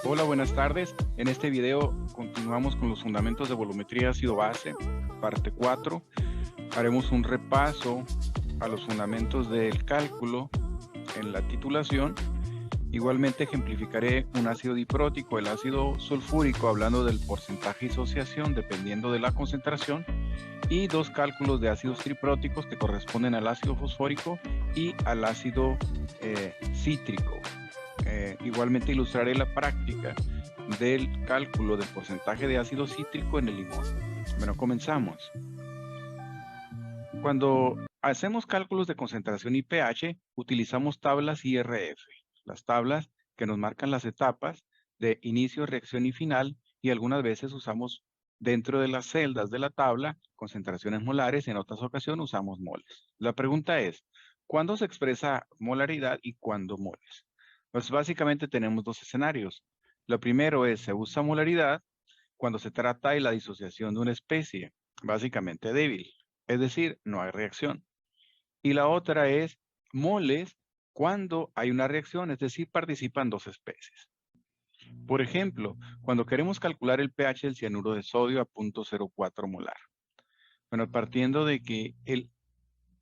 Hola, buenas tardes. En este video continuamos con los fundamentos de volumetría ácido-base, parte 4. Haremos un repaso a los fundamentos del cálculo en la titulación. Igualmente ejemplificaré un ácido diprótico, el ácido sulfúrico, hablando del porcentaje de disociación dependiendo de la concentración, y dos cálculos de ácidos tripróticos que corresponden al ácido fosfórico y al ácido cítrico. Igualmente ilustraré la práctica del cálculo del porcentaje de ácido cítrico en el limón. Bueno, comenzamos. Cuando hacemos cálculos de concentración y pH, utilizamos tablas IRF, las tablas que nos marcan las etapas de inicio, reacción y final, y algunas veces usamos dentro de las celdas de la tabla concentraciones molares, en otras ocasiones usamos moles. La pregunta es, ¿cuándo se expresa molaridad y cuándo moles? Pues básicamente tenemos dos escenarios. Lo primero es, se usa molaridad cuando se trata de la disociación de una especie, básicamente débil, es decir, no hay reacción. Y la otra es moles cuando hay una reacción, es decir, participan dos especies. Por ejemplo, cuando queremos calcular el pH del cianuro de sodio a 0.04 molar. Bueno, partiendo de que el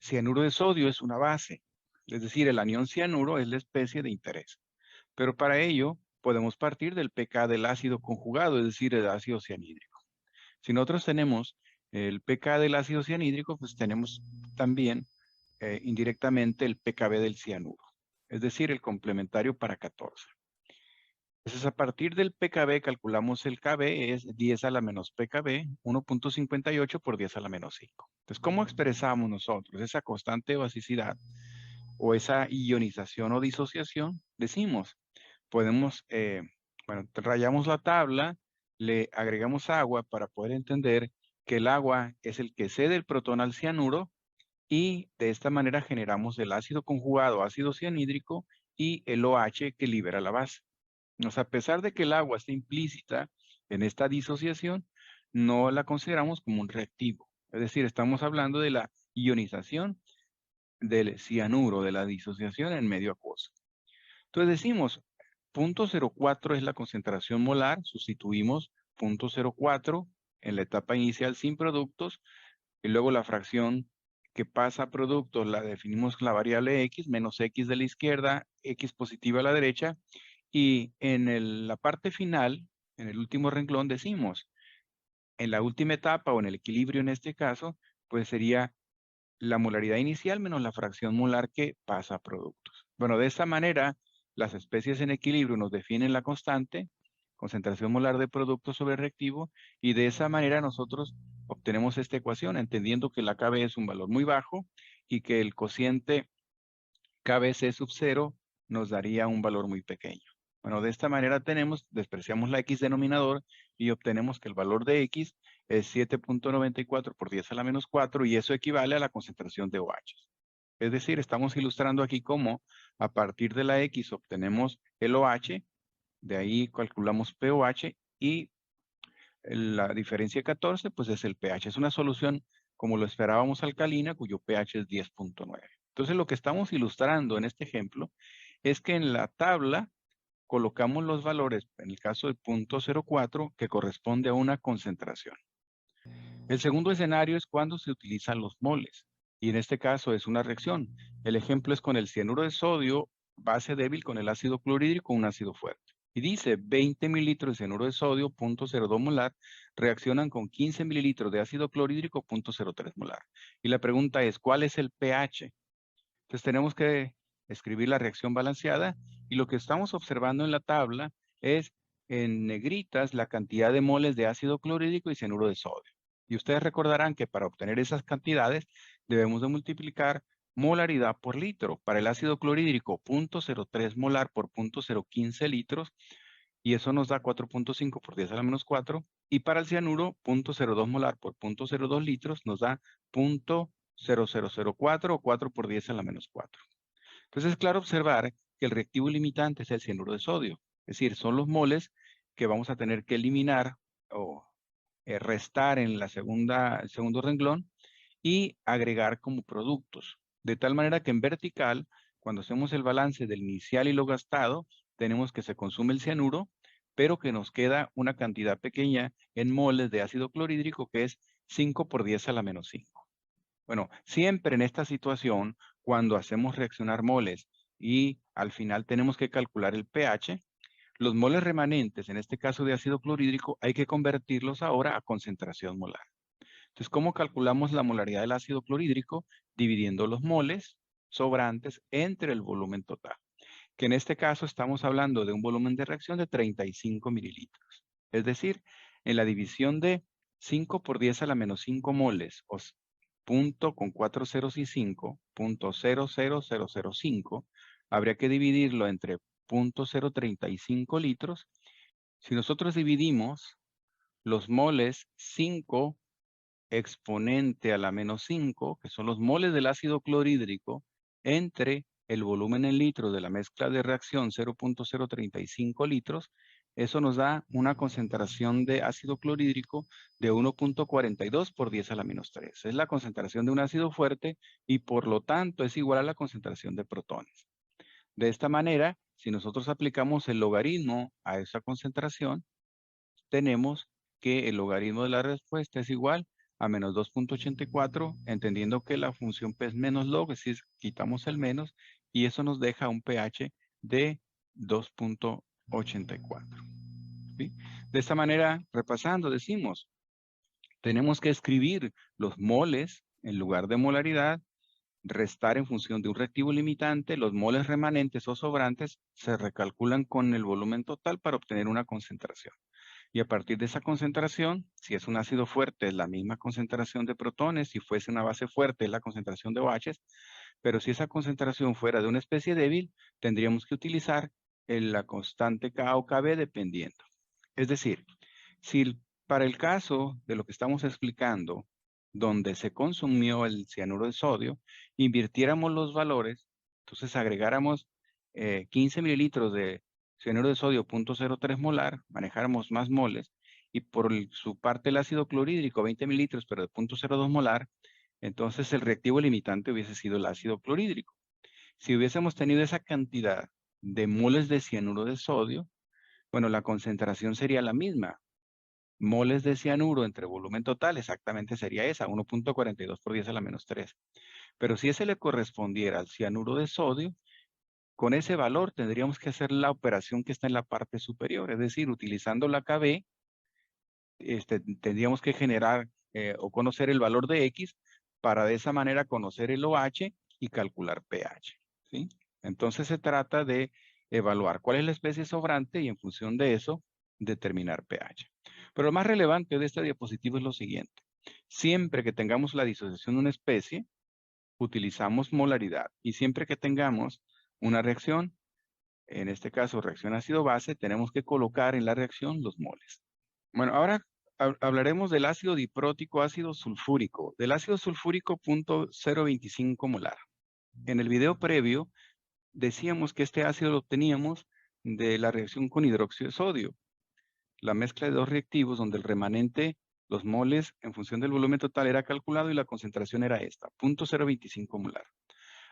cianuro de sodio es una base, es decir, el anión cianuro es la especie de interés. Pero para ello podemos partir del pK del ácido conjugado, es decir, el ácido cianhídrico. Si nosotros tenemos el pK del ácido cianhídrico, pues tenemos también indirectamente el pKb del cianuro, es decir, el complementario para 14. Entonces, a partir del pKb calculamos el Kb, es 10 a la menos pKb, 1.58 por 10 a la menos 5. Entonces, ¿cómo expresamos nosotros esa constante de basicidad o esa ionización o disociación? Decimos, podemos, rayamos la tabla, le agregamos agua para poder entender que el agua es el que cede el protón al cianuro y de esta manera generamos el ácido conjugado, ácido cianhídrico y el OH que libera la base. O sea, a pesar de que el agua está implícita en esta disociación, no la consideramos como un reactivo. Es decir, estamos hablando de la ionización del cianuro, de la disociación en medio acuoso. Entonces decimos, 0.04 es la concentración molar, sustituimos 0.04 en la etapa inicial sin productos, y luego la fracción que pasa a productos la definimos con la variable x, menos x de la izquierda, x positiva a la derecha, y en la parte final, en el último renglón, decimos, en la última etapa o en el equilibrio en este caso, pues sería la molaridad inicial menos la fracción molar que pasa a productos. Bueno, de esta manera, las especies en equilibrio nos definen la constante, concentración molar de producto sobre reactivo, y de esa manera nosotros obtenemos esta ecuación, entendiendo que la Kb es un valor muy bajo y que el cociente KBC sub 0 nos daría un valor muy pequeño. Bueno, de esta manera despreciamos la X denominador y obtenemos que el valor de X es 7.94 por 10 a la menos 4 y eso equivale a la concentración de OH. Es decir, estamos ilustrando aquí cómo a partir de la X obtenemos el OH, de ahí calculamos pOH y la diferencia 14 pues es el pH. Es una solución como lo esperábamos alcalina cuyo pH es 10.9. Entonces lo que estamos ilustrando en este ejemplo es que en la tabla colocamos los valores, en el caso de 0.04, que corresponde a una concentración. El segundo escenario es cuando se utilizan los moles, y en este caso es una reacción. El ejemplo es con el cianuro de sodio, base débil con el ácido clorhídrico, un ácido fuerte. Y dice 20 mililitros de cianuro de sodio, 0.02 molar, reaccionan con 15 mililitros de ácido clorhídrico, 0.03 molar. Y la pregunta es, ¿cuál es el pH? Entonces tenemos que escribir la reacción balanceada y lo que estamos observando en la tabla es en negritas la cantidad de moles de ácido clorhídrico y cianuro de sodio. Y ustedes recordarán que para obtener esas cantidades debemos de multiplicar molaridad por litro. Para el ácido clorhídrico 0.03 molar por 0.015 litros y eso nos da 4.5 por 10 a la menos 4. Y para el cianuro 0.02 molar por 0.02 litros nos da 0.0004 o 4 por 10 a la menos 4. Entonces es claro observar que el reactivo limitante es el cianuro de sodio. Es decir, son los moles que vamos a tener que eliminar o restar en el segundo renglón y agregar como productos. De tal manera que en vertical, cuando hacemos el balance del inicial y lo gastado, tenemos que se consume el cianuro, pero que nos queda una cantidad pequeña en moles de ácido clorhídrico que es 5 por 10 a la menos 5. Bueno, siempre en esta situación, cuando hacemos reaccionar moles y al final tenemos que calcular el pH, los moles remanentes, en este caso de ácido clorhídrico, hay que convertirlos ahora a concentración molar. Entonces, ¿cómo calculamos la molaridad del ácido clorhídrico? Dividiendo los moles sobrantes entre el volumen total, que en este caso estamos hablando de un volumen de reacción de 35 mililitros. Es decir, en la división de 5 por 10 a la menos 5 moles, o punto con 4 ceros y 5, punto 00005, habría que dividirlo entre 0.035 litros. Si nosotros dividimos los moles 5 exponente a la menos 5, que son los moles del ácido clorhídrico, entre el volumen en litros de la mezcla de reacción 0.035 litros, eso nos da una concentración de ácido clorhídrico de 1.42 por 10 a la menos 3. Es la concentración de un ácido fuerte y por lo tanto es igual a la concentración de protones. De esta manera, si nosotros aplicamos el logaritmo a esa concentración, tenemos que el logaritmo de la respuesta es igual a menos 2.84, entendiendo que la función P es menos log, es decir, quitamos el menos, y eso nos deja un pH de 2.84. ¿Sí? De esta manera, repasando, decimos, tenemos que escribir los moles en lugar de molaridad, restar en función de un reactivo limitante, los moles remanentes o sobrantes se recalculan con el volumen total para obtener una concentración. Y a partir de esa concentración, si es un ácido fuerte, es la misma concentración de protones, si fuese una base fuerte, es la concentración de OHs, pero si esa concentración fuera de una especie débil, tendríamos que utilizar la constante K o Kb dependiendo. Es decir, si para el caso de lo que estamos explicando, donde se consumió el cianuro de sodio, invirtiéramos los valores, entonces agregáramos 15 mililitros de cianuro de sodio 0.03 molar, manejáramos más moles, y por su parte el ácido clorhídrico 20 mililitros, pero de 0.02 molar, entonces el reactivo limitante hubiese sido el ácido clorhídrico. Si hubiésemos tenido esa cantidad de moles de cianuro de sodio, bueno, la concentración sería la misma. Moles de cianuro entre volumen total exactamente sería esa, 1.42 por 10 a la menos 3. Pero si ese le correspondiera al cianuro de sodio, con ese valor tendríamos que hacer la operación que está en la parte superior, es decir, utilizando la KB, tendríamos que generar o conocer el valor de X para de esa manera conocer el OH y calcular pH. ¿Sí? Entonces se trata de evaluar cuál es la especie sobrante y en función de eso determinar pH. Pero lo más relevante de esta diapositiva es lo siguiente. Siempre que tengamos la disociación de una especie, utilizamos molaridad. Y siempre que tengamos una reacción, en este caso reacción ácido-base, tenemos que colocar en la reacción los moles. Bueno, ahora hablaremos del ácido diprótico ácido sulfúrico, del ácido sulfúrico 0.025 molar. En el video previo decíamos que este ácido lo obteníamos de la reacción con hidróxido de sodio, la mezcla de dos reactivos donde el remanente, los moles en función del volumen total era calculado y la concentración era esta, 0.025 molar.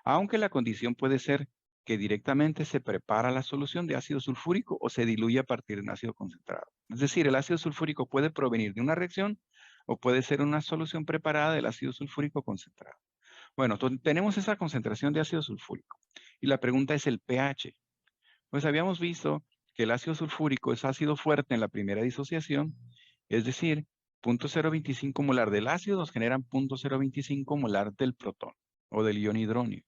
Aunque la condición puede ser que directamente se prepara la solución de ácido sulfúrico o se diluye a partir de un ácido concentrado. Es decir, el ácido sulfúrico puede provenir de una reacción o puede ser una solución preparada del ácido sulfúrico concentrado. Bueno, tenemos esa concentración de ácido sulfúrico y la pregunta es el pH. Pues habíamos visto que el ácido sulfúrico es ácido fuerte en la primera disociación, es decir, 0.025 molar del ácido nos generan 0.025 molar del protón o del ion hidróneo.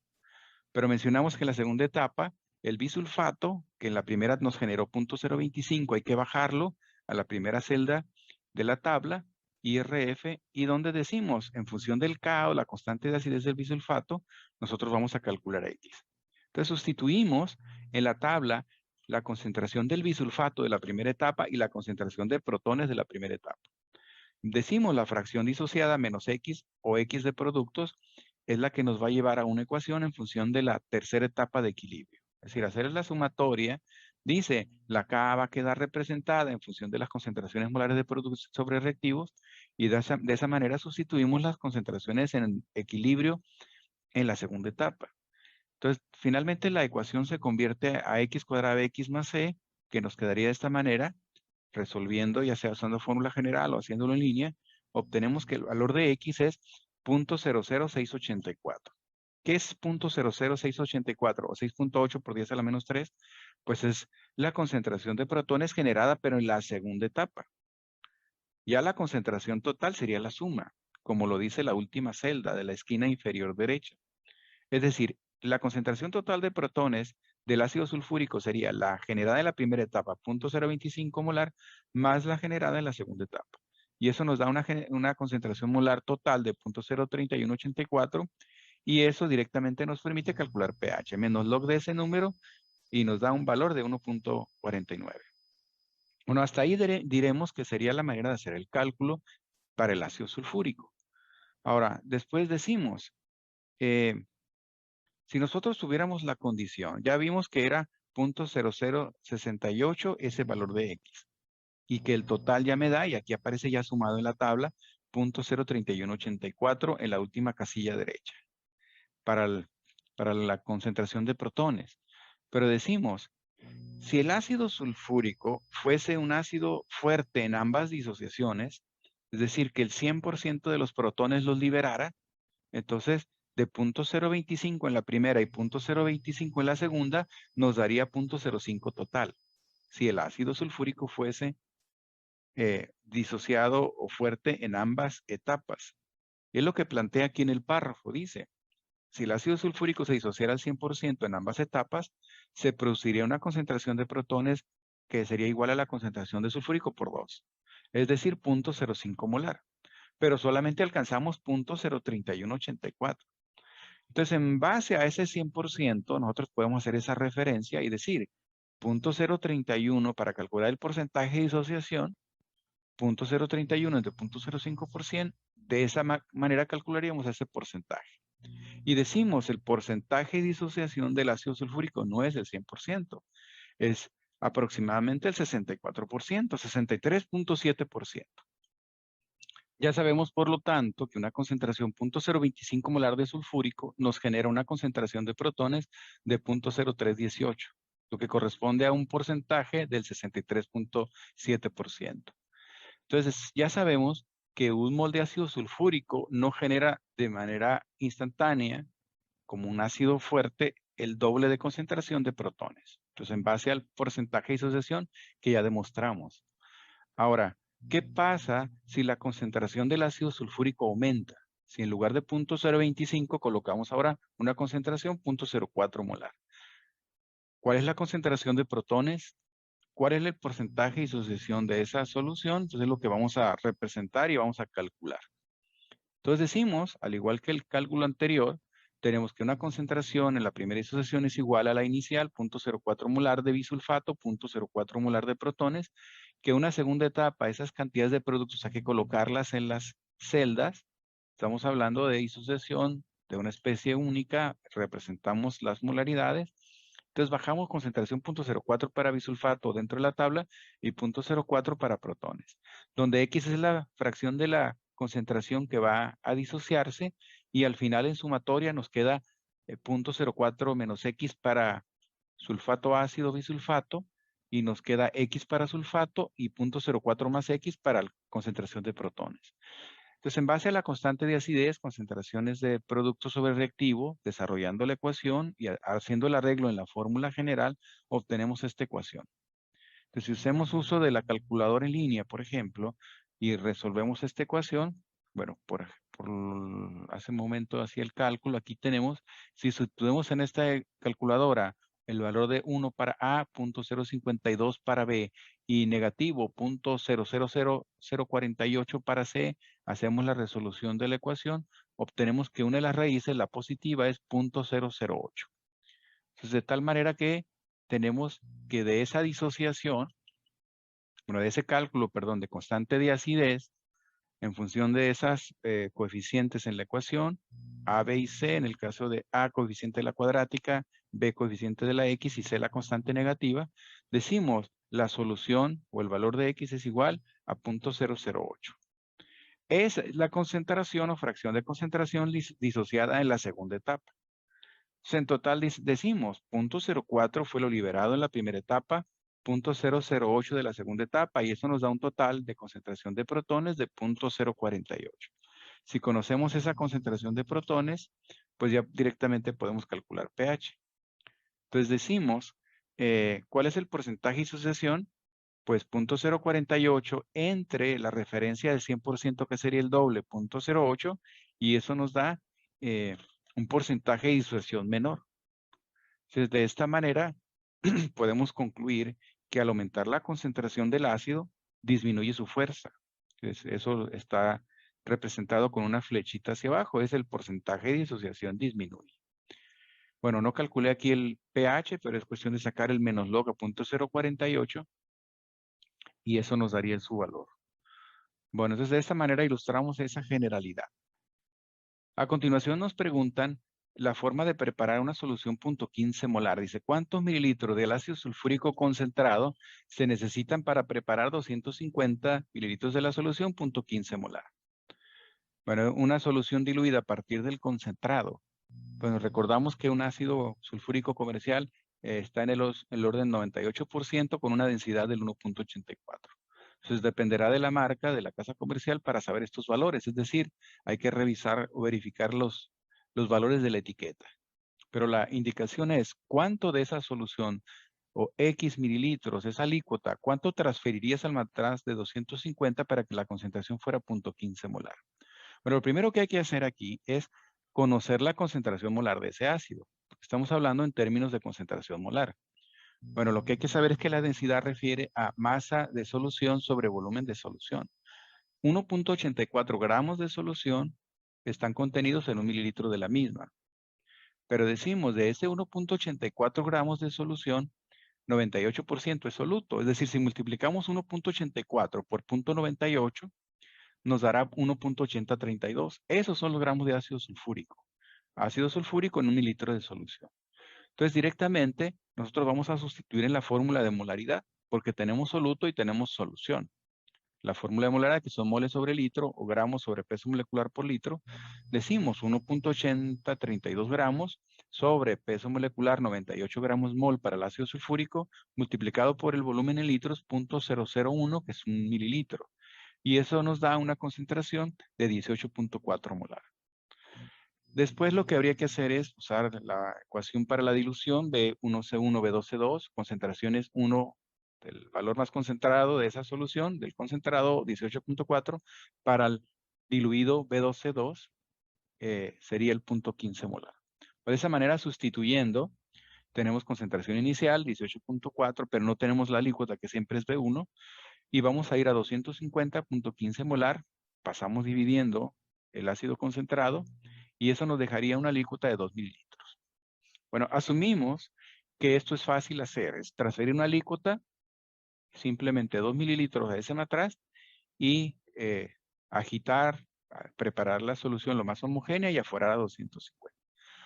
Pero mencionamos que en la segunda etapa, el bisulfato, que en la primera nos generó 0.025, hay que bajarlo a la primera celda de la tabla, IRF, y donde decimos, en función del K o la constante de acidez del bisulfato, nosotros vamos a calcular X. Entonces sustituimos en la tabla la concentración del bisulfato de la primera etapa y la concentración de protones de la primera etapa. Decimos la fracción disociada menos X o X de productos es la que nos va a llevar a una ecuación en función de la tercera etapa de equilibrio. Es decir, hacer la sumatoria, dice, la K va a quedar representada en función de las concentraciones molares de productos sobre reactivos Y de esa manera sustituimos las concentraciones en equilibrio en la segunda etapa. Entonces, finalmente la ecuación se convierte a x cuadrado de x más c, que nos quedaría de esta manera, resolviendo, ya sea usando fórmula general o haciéndolo en línea, obtenemos que el valor de x es 0.00684. ¿Qué es 0.00684 o 6.8 por 10 a la menos 3? Pues es la concentración de protones generada, pero en la segunda etapa. Ya la concentración total sería la suma, como lo dice la última celda de la esquina inferior derecha. Es decir, la concentración total de protones del ácido sulfúrico sería la generada en la primera etapa, 0.025 molar, más la generada en la segunda etapa. Y eso nos da una concentración molar total de 0.03184 y eso directamente nos permite calcular pH, menos log de ese número y nos da un valor de 1.49. Bueno, hasta ahí diremos que sería la manera de hacer el cálculo para el ácido sulfúrico. Ahora, después decimos, si nosotros tuviéramos la condición, ya vimos que era 0.0068 ese valor de X y que el total ya me da, y aquí aparece ya sumado en la tabla, 0.03184 en la última casilla derecha para la concentración de protones. Pero decimos, si el ácido sulfúrico fuese un ácido fuerte en ambas disociaciones, es decir, que el 100% de los protones los liberara, entonces de 0.025 en la primera y 0.025 en la segunda, nos daría 0.05 total. Si el ácido sulfúrico fuese disociado o fuerte en ambas etapas. Es lo que plantea aquí en el párrafo, dice. Si el ácido sulfúrico se disociara al 100% en ambas etapas, se produciría una concentración de protones que sería igual a la concentración de sulfúrico por 2, es decir, 0.05 molar. Pero solamente alcanzamos 0.03184. Entonces, en base a ese 100%, nosotros podemos hacer esa referencia y decir 0.031 para calcular el porcentaje de disociación, 0.031 entre 0.05%, de esa manera calcularíamos ese porcentaje. Y decimos, el porcentaje de disociación del ácido sulfúrico no es el 100%, es aproximadamente el 64%, 63.7%. Ya sabemos, por lo tanto, que una concentración 0.025 molar de sulfúrico nos genera una concentración de protones de 0.0318, lo que corresponde a un porcentaje del 63.7%. Entonces, ya sabemos que un mol de ácido sulfúrico no genera de manera instantánea, como un ácido fuerte, el doble de concentración de protones. Entonces, en base al porcentaje de disociación que ya demostramos. Ahora, ¿qué pasa si la concentración del ácido sulfúrico aumenta? Si en lugar de 0.025 colocamos ahora una concentración 0.04 molar. ¿Cuál es la concentración de protones? ¿Cuál es el porcentaje de disociación de esa solución? Entonces es lo que vamos a representar y vamos a calcular. Entonces decimos, al igual que el cálculo anterior, tenemos que una concentración en la primera disociación es igual a la inicial, 0.04 molar de bisulfato, 0.04 molar de protones, que una segunda etapa, esas cantidades de productos hay que colocarlas en las celdas. Estamos hablando de disociación de una especie única, representamos las molaridades. Entonces bajamos concentración 0.04 para bisulfato dentro de la tabla y 0.04 para protones, donde X es la fracción de la concentración que va a disociarse y al final en sumatoria nos queda 0.04 menos X para sulfato ácido bisulfato y nos queda X para sulfato y 0.04 más X para la concentración de protones. Entonces, en base a la constante de acidez, concentraciones de producto sobre reactivo, desarrollando la ecuación y haciendo el arreglo en la fórmula general, obtenemos esta ecuación. Entonces, si hacemos uso de la calculadora en línea, por ejemplo, y resolvemos esta ecuación, bueno, hace un momento hacía el cálculo, aquí tenemos, si sustituimos en esta calculadora el valor de 1 para A, 0.052 para B y negativo 0.000048 para C, hacemos la resolución de la ecuación, obtenemos que una de las raíces, la positiva, es 0.008. Entonces, de tal manera que tenemos que de esa disociación, bueno, de ese cálculo, perdón, de constante de acidez, en función de esas coeficientes en la ecuación, A, B y C, en el caso de A, coeficiente de la cuadrática, B, coeficiente de la X y C, la constante negativa, decimos la solución o el valor de X es igual a 0.008. Esa es la concentración o fracción de concentración disociada en la segunda etapa. Entonces, en total decimos 0.04 fue lo liberado en la primera etapa, 0.008 de la segunda etapa, y eso nos da un total de concentración de protones de 0.048. Si conocemos esa concentración de protones, pues ya directamente podemos calcular pH. Entonces decimos, ¿cuál es el porcentaje de disociación? Pues 0.048 entre la referencia del 100% que sería el doble, 0.08, y eso nos da un porcentaje de disociación menor. Entonces, de esta manera, podemos concluir que al aumentar la concentración del ácido, disminuye su fuerza. Entonces, eso está representado con una flechita hacia abajo, es el porcentaje de disociación disminuye. Bueno, no calculé aquí el pH, pero es cuestión de sacar el menos log a 0.048 y eso nos daría su valor. Bueno, entonces de esta manera ilustramos esa generalidad. A continuación nos preguntan la forma de preparar una solución .15 molar. Dice, ¿cuántos mililitros del ácido sulfúrico concentrado se necesitan para preparar 250 mililitros de la solución .15 molar? Bueno, una solución diluida a partir del concentrado. Bueno, recordamos que un ácido sulfúrico comercial está en el orden 98% con una densidad del 1.84. Entonces dependerá de la marca, de la casa comercial para saber estos valores. Es decir, hay que revisar o verificar los valores de la etiqueta. Pero la indicación es cuánto de esa solución o X mililitros, esa alícuota, cuánto transferirías al matraz de 250 para que la concentración fuera 0.15 molar. Bueno, lo primero que hay que hacer aquí es conocer la concentración molar de ese ácido. Estamos hablando en términos de concentración molar. Bueno, lo que hay que saber es que la densidad refiere a masa de solución sobre volumen de solución. 1.84 gramos de solución están contenidos en 1 mililitro de la misma. Pero decimos, de ese 1.84 gramos de solución, 98% es soluto. Es decir, si multiplicamos 1.84 por 0.98, nos dará 1.8032. Esos son los gramos de ácido sulfúrico. Ácido sulfúrico en 1 mililitro de solución. Entonces, directamente, nosotros vamos a sustituir en la fórmula de molaridad, porque tenemos soluto y tenemos solución. La fórmula de molaridad, que son moles sobre litro o gramos sobre peso molecular por litro, decimos 1.8032 gramos sobre peso molecular 98 gramos mol para el ácido sulfúrico, multiplicado por el volumen en litros, 0.001, que es 1 mililitro. Y eso nos da una concentración de 18.4 molar. Después lo que habría que hacer es usar la ecuación para la dilución B1C1, B2C2, concentraciones 1 del valor más concentrado de esa solución, del concentrado 18.4, para el diluido B2C2 sería el 0.15 molar. De esa manera, sustituyendo, tenemos concentración inicial 18.4, pero no tenemos la alícuota que siempre es B1, y vamos a ir a 250.15 molar, pasamos dividiendo el ácido concentrado, y eso nos dejaría una alícuota de 2 mililitros. Bueno, asumimos que esto es fácil hacer, es transferir una alícuota, simplemente 2 mililitros a ese matraz, y agitar, preparar la solución lo más homogénea y afuera a 250.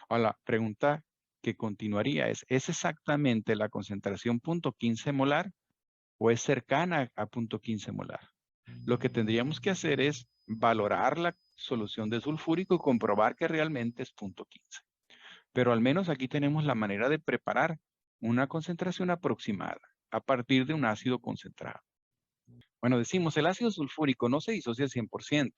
Ahora, la pregunta que continuaría es exactamente la concentración .15 molar o es cercana a 0.15 molar? Lo que tendríamos que hacer es valorar la solución de sulfúrico y comprobar que realmente es 0.15. Pero al menos aquí tenemos la manera de preparar una concentración aproximada a partir de un ácido concentrado. Bueno, decimos, el ácido sulfúrico no se disocia al 100%,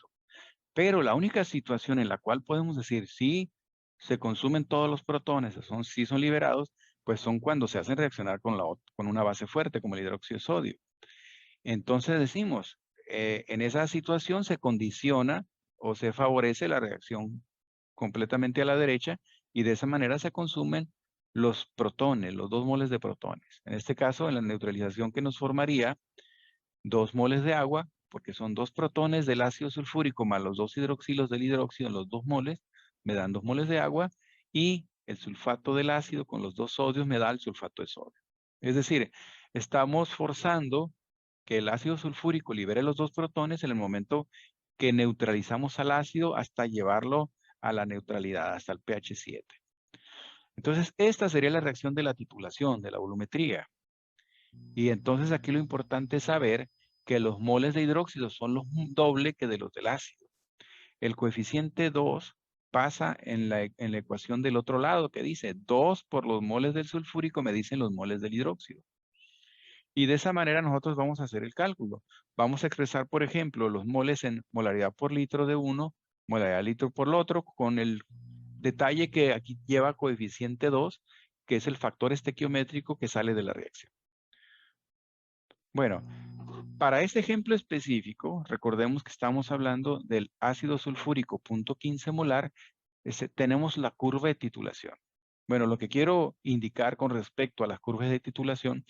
pero la única situación en la cual podemos decir si se consumen todos los protones, si son liberados, pues son cuando se hacen reaccionar con una base fuerte, como el hidróxido de sodio. Entonces decimos, en esa situación se condiciona o se favorece la reacción completamente a la derecha y de esa manera se consumen los protones, los 2 moles de protones. En este caso, en la neutralización que nos formaría 2 moles de agua, porque son 2 protones del ácido sulfúrico más los 2 hidroxilos del hidróxido en los 2 moles, me dan 2 moles de agua, y el sulfato del ácido con los 2 sodios me da el sulfato de sodio. Es decir, estamos forzando que el ácido sulfúrico libere los 2 protones en el momento que neutralizamos al ácido hasta llevarlo a la neutralidad, hasta el pH 7. Entonces, esta sería la reacción de la titulación, de la volumetría. Y entonces aquí lo importante es saber que los moles de hidróxido son los doble que de los del ácido. El coeficiente 2 pasa en la ecuación del otro lado, que dice 2 por los moles del sulfúrico me dicen los moles del hidróxido. Y de esa manera nosotros vamos a hacer el cálculo. Vamos a expresar, por ejemplo, los moles en molaridad por litro de uno, molaridad litro por el otro, con el detalle que aquí lleva coeficiente 2, que es el factor estequiométrico que sale de la reacción. Bueno, para este ejemplo específico, recordemos que estamos hablando del ácido sulfúrico 0.15 molar, tenemos la curva de titulación. Bueno, lo que quiero indicar con respecto a las curvas de titulación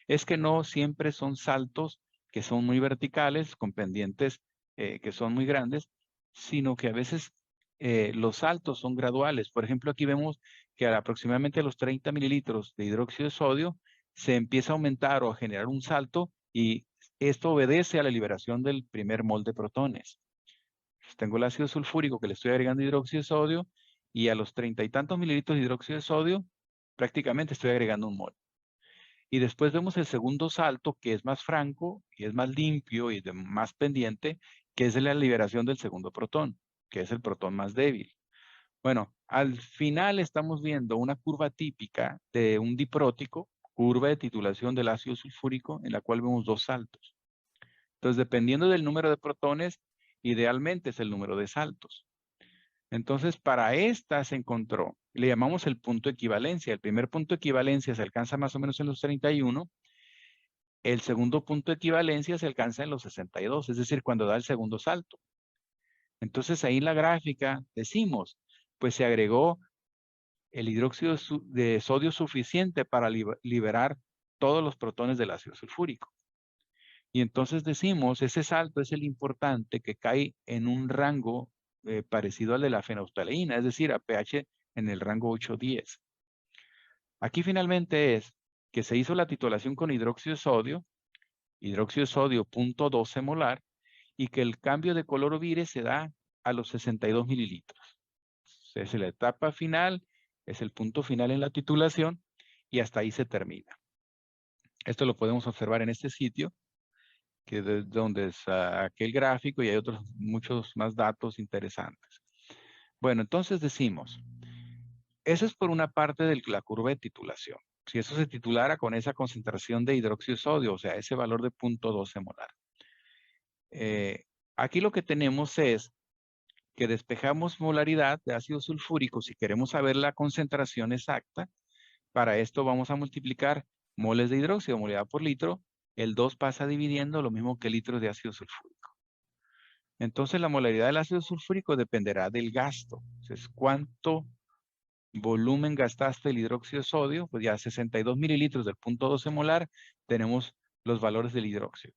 es que no siempre son saltos que son muy verticales, con pendientes que son muy grandes, sino que a veces los saltos son graduales. Por ejemplo, aquí vemos que aproximadamente a los 30 mililitros de hidróxido de sodio se empieza a aumentar o a generar un salto y esto obedece a la liberación del primer mol de protones. Tengo el ácido sulfúrico que le estoy agregando hidróxido de sodio y a los 30 y tantos mililitros de hidróxido de sodio prácticamente estoy agregando un mol. Y después vemos el segundo salto que es más franco y es más limpio y más pendiente, que es la liberación del segundo protón, que es el protón más débil. Bueno, al final estamos viendo una curva típica de un diprótico, curva de titulación del ácido sulfúrico, en la cual vemos dos saltos. Entonces, dependiendo del número de protones, idealmente es el número de saltos. Entonces, para esta se encontró, le llamamos el punto de equivalencia. El primer punto de equivalencia se alcanza más o menos en los 31. El segundo punto de equivalencia se alcanza en los 62, es decir, cuando da el segundo salto. Entonces, ahí en la gráfica decimos, pues se agregó el hidróxido de sodio suficiente para liberar todos los protones del ácido sulfúrico. Y entonces decimos, ese salto es el importante que cae en un rango parecido al de la fenolftaleína, es decir, a pH en el rango 8-10. Aquí finalmente es que se hizo la titulación con hidróxido de sodio 0.12 molar, y que el cambio de color vire se da a los 62 mililitros. Es la etapa final, es el punto final en la titulación, y hasta ahí se termina. Esto lo podemos observar en este sitio, que de donde saqué el gráfico y hay otros muchos más datos interesantes. Bueno, entonces decimos, eso es por una parte de la curva de titulación. Si eso se titulara con esa concentración de hidróxido de sodio, o sea, ese valor de 0.12 molar. Aquí lo que tenemos es que despejamos molaridad de ácido sulfúrico. Si queremos saber la concentración exacta, para esto vamos a multiplicar moles de hidróxido, molaridad por litro. El 2 pasa dividiendo lo mismo que litros de ácido sulfúrico. Entonces la molaridad del ácido sulfúrico dependerá del gasto. Entonces, ¿cuánto volumen gastaste el hidróxido de sodio? Pues ya 62 mililitros del 0.12 molar tenemos los valores del hidróxido.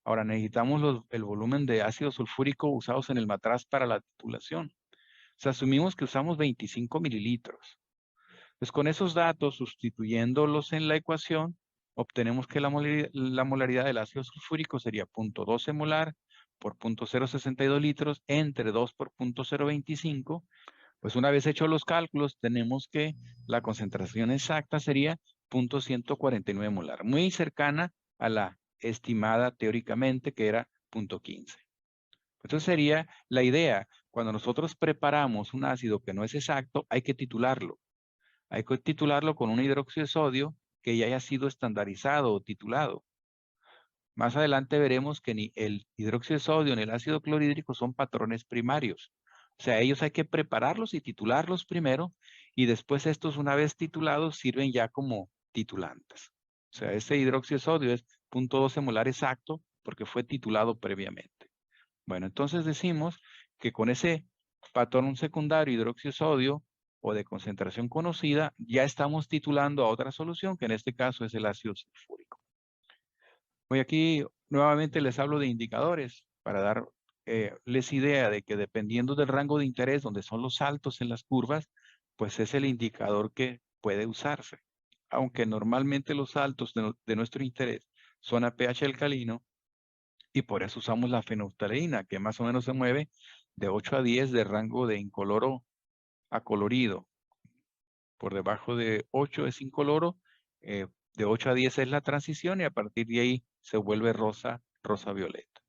Ahora necesitamos el volumen de ácido sulfúrico usados en el matraz para la titulación. O sea, asumimos que usamos 25 mililitros. Pues con esos datos, sustituyéndolos en la ecuación, obtenemos que la molaridad del ácido sulfúrico sería 0.12 molar por 0.062 litros entre 2 por 0.025. Pues una vez hechos los cálculos, tenemos que la concentración exacta sería 0.149 molar, muy cercana a la estimada teóricamente que era 0.15. Entonces sería la idea, cuando nosotros preparamos un ácido que no es exacto, hay que titularlo. Hay que titularlo con un hidróxido de sodio que ya haya sido estandarizado o titulado. Más adelante veremos que ni el hidróxido de sodio ni el ácido clorhídrico son patrones primarios. O sea, ellos hay que prepararlos y titularlos primero, y después estos, una vez titulados, sirven ya como titulantes. O sea, este hidróxido de sodio es 0.12 molar exacto porque fue titulado previamente. Bueno, entonces decimos que con ese patrón secundario hidróxido de sodio o de concentración conocida, ya estamos titulando a otra solución, que en este caso es el ácido sulfúrico. Hoy aquí nuevamente les hablo de indicadores para darles idea de que dependiendo del rango de interés, donde son los saltos en las curvas, pues es el indicador que puede usarse. Aunque normalmente los saltos de nuestro interés son a pH alcalino, y por eso usamos la fenolftaleína, que más o menos se mueve de 8 a 10 de rango de incoloro a colorido. Por debajo de 8 es incoloro, de 8 a 10 es la transición y a partir de ahí se vuelve rosa rosa-violeta.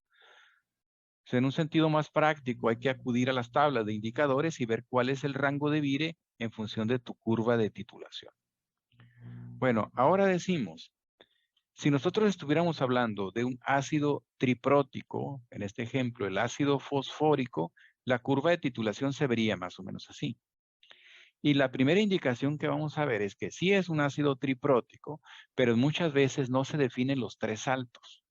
En un sentido más práctico, hay que acudir a las tablas de indicadores y ver cuál es el rango de vire en función de tu curva de titulación. Bueno, ahora decimos, si nosotros estuviéramos hablando de un ácido triprótico, en este ejemplo, el ácido fosfórico, la curva de titulación se vería más o menos así. Y la primera indicación que vamos a ver es que sí es un ácido triprótico, pero muchas veces no se definen los tres saltos.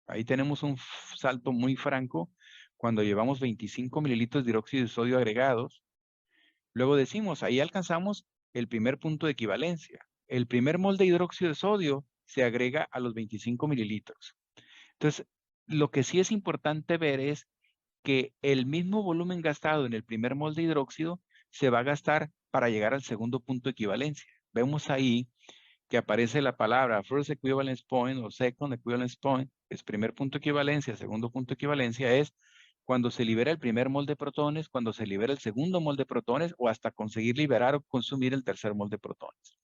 Ahí tenemos un salto muy franco cuando llevamos 25 mililitros de hidróxido de sodio agregados. Luego decimos, ahí alcanzamos el primer punto de equivalencia. El primer mol de hidróxido de sodio se agrega a los 25 mililitros. Entonces, lo que sí es importante ver es que el mismo volumen gastado en el primer mol de hidróxido se va a gastar para llegar al segundo punto de equivalencia. Vemos ahí que aparece la palabra first equivalence point o second equivalence point, es primer punto de equivalencia, segundo punto de equivalencia, es cuando se libera el primer mol de protones, cuando se libera el segundo mol de protones o hasta conseguir liberar o consumir el tercer mol de protones.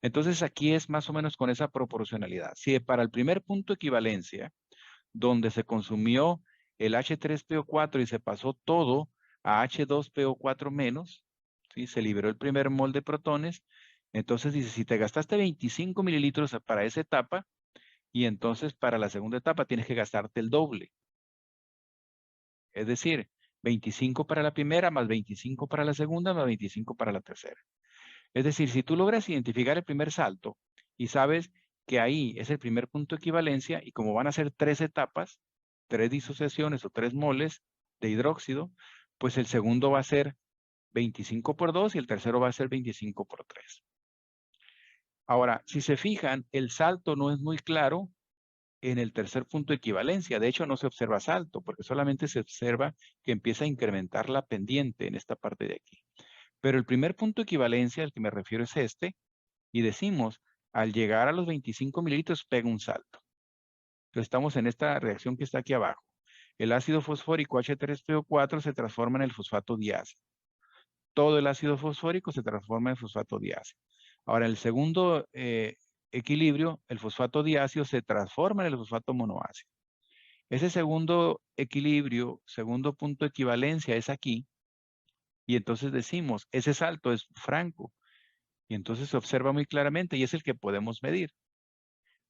Entonces aquí es más o menos con esa proporcionalidad. Si para el primer punto de equivalencia, donde se consumió el H3PO4 y se pasó todo a H2PO4 menos, ¿sí? Se liberó el primer mol de protones, entonces dice, si te gastaste 25 mililitros para esa etapa, y entonces para la segunda etapa tienes que gastarte el doble. Es decir, 25 para la primera, más 25 para la segunda, más 25 para la tercera. Es decir, si tú logras identificar el primer salto y sabes que ahí es el primer punto de equivalencia y como van a ser 3 etapas, 3 disociaciones o 3 moles de hidróxido, pues el segundo va a ser 25 por 2 y el tercero va a ser 25 por 3. Ahora, si se fijan, el salto no es muy claro en el tercer punto de equivalencia. De hecho, no se observa salto, porque solamente se observa que empieza a incrementar la pendiente en esta parte de aquí. Pero el primer punto de equivalencia al que me refiero es este, y decimos, al llegar a los 25 mililitros pega un salto. Entonces estamos en esta reacción que está aquí abajo. El ácido fosfórico H3PO4 se transforma en el fosfato diácido. Todo el ácido fosfórico se transforma en fosfato diácido. Ahora, el segundo equilibrio, el fosfato diácido se transforma en el fosfato monoácido. Ese segundo equilibrio, segundo punto de equivalencia es aquí, y entonces decimos, ese salto es franco, y entonces se observa muy claramente y es el que podemos medir.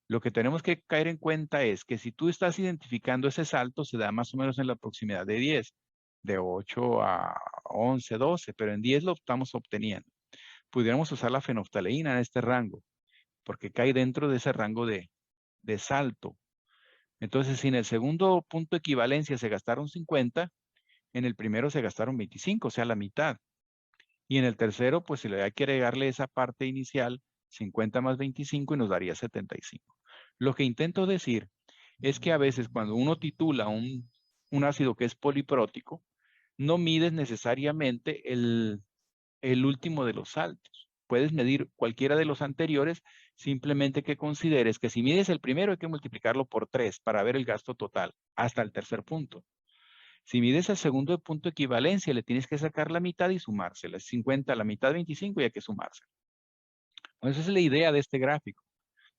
Lo que tenemos que caer en cuenta es que si tú estás identificando ese salto, se da más o menos en la proximidad de 10, de 8 a 11, 12, pero en 10 lo estamos obteniendo. Pudiéramos usar la fenoftaleína en este rango, porque cae dentro de ese rango de salto. Entonces, si en el segundo punto de equivalencia se gastaron 50, en el primero se gastaron 25, o sea, la mitad. Y en el tercero, pues se le hay que agregarle esa parte inicial, 50 más 25, y nos daría 75. Lo que intento decir es que a veces cuando uno titula un ácido que es poliprótico, no mides necesariamente el último de los saltos. Puedes medir cualquiera de los anteriores, simplemente que consideres que si mides el primero hay que multiplicarlo por 3 para ver el gasto total, hasta el tercer punto. Si mides el segundo de punto de equivalencia, le tienes que sacar la mitad y sumársela. Es 50, la mitad 25 y hay que sumársela. Esa es la idea de este gráfico.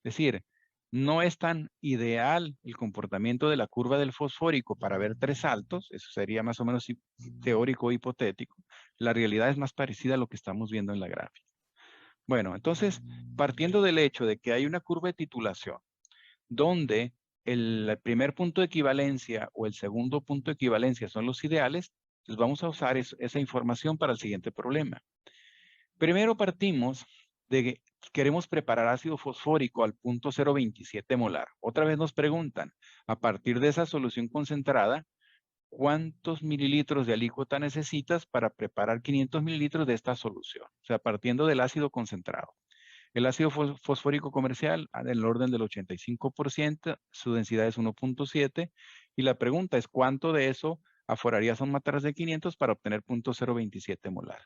Es decir, no es tan ideal el comportamiento de la curva del fosfórico para ver 3 saltos. Eso sería más o menos teórico o hipotético. La realidad es más parecida a lo que estamos viendo en la gráfica. Bueno, entonces, partiendo del hecho de que hay una curva de titulación donde el primer punto de equivalencia o el segundo punto de equivalencia son los ideales, pues vamos a usar esa información para el siguiente problema. Primero partimos de que queremos preparar ácido fosfórico al punto 0.27 molar. Otra vez nos preguntan, a partir de esa solución concentrada, ¿cuántos mililitros de alícuota necesitas para preparar 500 mililitros de esta solución? O sea, partiendo del ácido concentrado. El ácido fosfórico comercial, del orden del 85%, su densidad es 1.7, y la pregunta es, ¿cuánto de eso aforarías a un matarás de 500 para obtener 0.027 molar?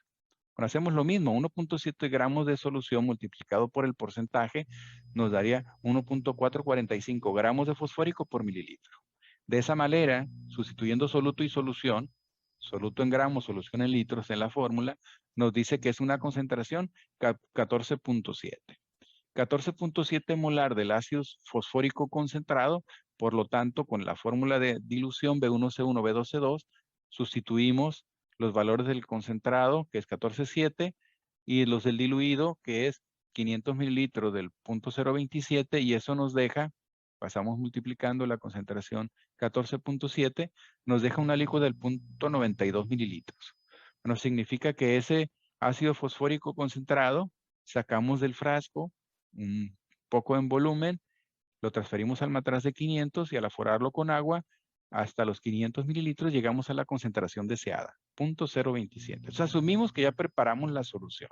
Bueno, hacemos lo mismo, 1.7 gramos de solución multiplicado por el porcentaje nos daría 1.445 gramos de fosfórico por mililitro. De esa manera, sustituyendo soluto y solución, soluto en gramos, solución en litros en la fórmula, nos dice que es una concentración 14.7. 14.7 molar del ácido fosfórico concentrado Por lo tanto, con la fórmula de dilución B1C1, B2C2, sustituimos los valores del concentrado, que es 14,7, y los del diluido, que es 500 mililitros del 0.027, y eso nos deja, pasamos multiplicando la concentración 14,7, nos deja una alícuota del 0.92 mililitros. Bueno, significa que ese ácido fosfórico concentrado, sacamos del frasco un poco en volumen, lo transferimos al matraz de 500 y al aforarlo con agua, hasta los 500 mililitros llegamos a la concentración deseada, 0.027. Entonces asumimos que ya preparamos la solución.